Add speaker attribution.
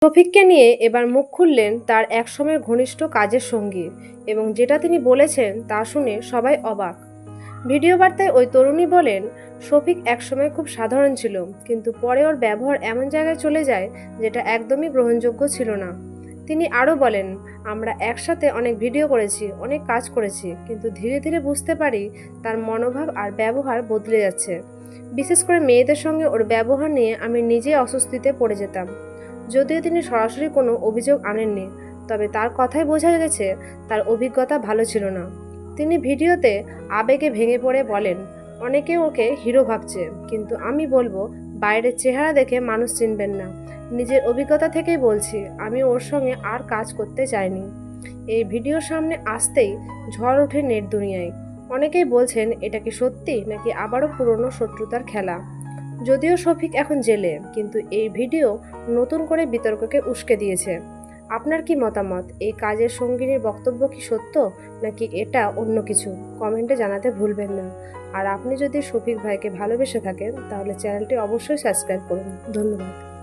Speaker 1: শফিককে নিয়ে এবার মুখ খুললেন তার একসময়ের ঘনিষ্ঠ কাজের সঙ্গী, এবং যেটা তিনি বলেছেন তা শুনে সবাই অবাক। ভিডিও বার্তায় ওই তরুণী বলেন, শফিক একসময় খুব সাধারণ ছিল, কিন্তু পরে ওর ব্যবহার এমন জায়গায় চলে যায় যেটা একদমই গ্রহণযোগ্য ছিল না। তিনি আরও বলেন, আমরা একসাথে অনেক ভিডিও করেছি, অনেক কাজ করেছি, কিন্তু ধীরে ধীরে বুঝতে পারি তার মনোভাব আর ব্যবহার বদলে যাচ্ছে। বিশেষ করে মেয়েদের সঙ্গে ওর ব্যবহার নিয়ে আমি নিজেই অস্বস্তিতে পড়ে যেতাম। যদিও তিনি সরাসরি কোনো অভিযোগ আনেননি, তবে তার কথায় বোঝা গেছে তার অভিজ্ঞতা ভালো ছিল না। তিনি ভিডিওতে আবেগে ভেঙে পড়ে বলেন, অনেকে ওকে হিরো ভাবছে, কিন্তু আমি বলবো বাইরের চেহারা দেখে মানুষ চিনবেন না। নিজের অভিজ্ঞতা থেকেই বলছি, আমি ওর সঙ্গে আর কাজ করতে চাইনি। এই ভিডিও সামনে আসতেই ঝড় ওঠে নেট দুনিয়ায়। অনেকেই বলছেন এটা কি সত্যি নাকি আবারও পুরনো শত্রুতার খেলা। যদিও শফিক এখন জেলে, কিন্তু এই ভিডিও নতুন করে বিতর্ককে উস্কে দিয়েছে। আপনার কি মতামত? এই কাজের সঙ্গিনীর বক্তব্য কি সত্য নাকি এটা অন্য কিছু? কমেন্টে জানাতে ভুলবেন না। আর আপনি যদি শফিক ভাইকে ভালোবেসে থাকেন তাহলে চ্যানেলটি অবশ্যই সাবস্ক্রাইব করুন। ধন্যবাদ।